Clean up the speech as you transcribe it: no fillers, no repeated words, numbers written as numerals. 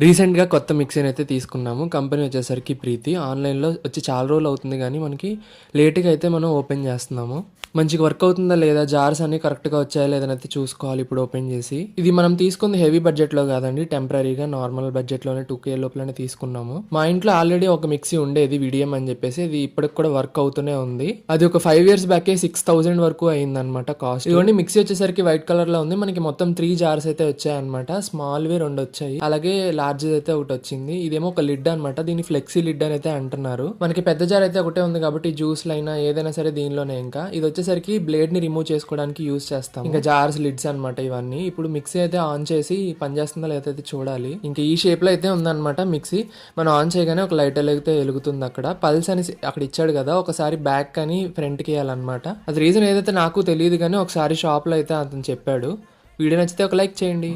రీసెంట్‌గా కొత్త మిక్సీని అయితే తీసుకున్నాము. కంపెనీ వచ్చేసరికి ప్రీతి. ఆన్‌లైన్‌లో వచ్చి చాలా రోజులు అవుతుంది గానీ, మనకి లేట్‌గా అయితే మనం ఓపెన్ చేస్తున్నాము. మంచిగా వర్క్ అవుతుందా లేదా? జార్స్ అన్నీ కరెక్ట్‌గా వచ్చాయా లేదనైతే చూసుకోవాలి ఇప్పుడు ఓపెన్ చేసి. ఇది మనం తీసుకుంది హెవీ బడ్జెట్‌లో కాదండి. టెంపరరీగా నార్మల్ బడ్జెట్‌లోనే 2,000 లోపలనే తీసుకున్నాము. మా ఇంట్లో ఆల్రెడీ ఒక మిక్సీ ఉండేది విడియం అని చెప్పేసి. అది ఇప్పటికి కూడా వర్క్ అవుతూనే ఉంది. అది ఒక 5 ఇయర్స్ బ్యాకే 6,000 వరకు అయిందనమాట కాస్ట్. ఇదిగోండి మిక్సీ వచ్చేసరికి వైట్ కలర్‌లో ఉంది. మనకి మొత్తం 3 జార్స్ అయితే వచ్చాయన్నమాట. స్మాల్‌వి 2 వచ్చాయి. అలాగే లార్జ్ అయితే ఒకటి వచ్చింది. ఇదేమో ఒక లిడ్ అనమాట. దీన్ని ఫ్లెక్సీ లిడ్ అని అయితే అంటున్నారు. మనకి పెద్ద జార్ అయితే ఒకటే ఉంది కాబట్టి జ్యూస్లు అయినా ఏదైనా సరే దీనిలోనే ఇంకా. ఇది వచ్చేసరికి బ్లేడ్ ని రిమూవ్ చేసుకోవడానికి యూజ్ చేస్తాం. ఇంకా జార్స్ లిడ్స్ అనమాట ఇవన్నీ. ఇప్పుడు మిక్సీ అయితే ఆన్ చేసి పనిచేస్తుందా లేదైతే చూడాలి. ఇంకా ఈ షేప్ లో అయితే ఉందన్నమాట మిక్సీ. మనం ఆన్ చేయగానే ఒక లైట్ అయితే వెలుగుతుంది అక్కడ. పల్స్ అని అక్కడ ఇచ్చాడు కదా, ఒకసారి బ్యాక్ అని ఫ్రంట్ కి వేయాలన్నమాట. అది రీజన్ ఏదైతే నాకు తెలియదు కానీ ఒకసారి షాప్ లో అయితే అతను చెప్పాడు. వీడియో నచ్చితే ఒక లైక్ చేయండి.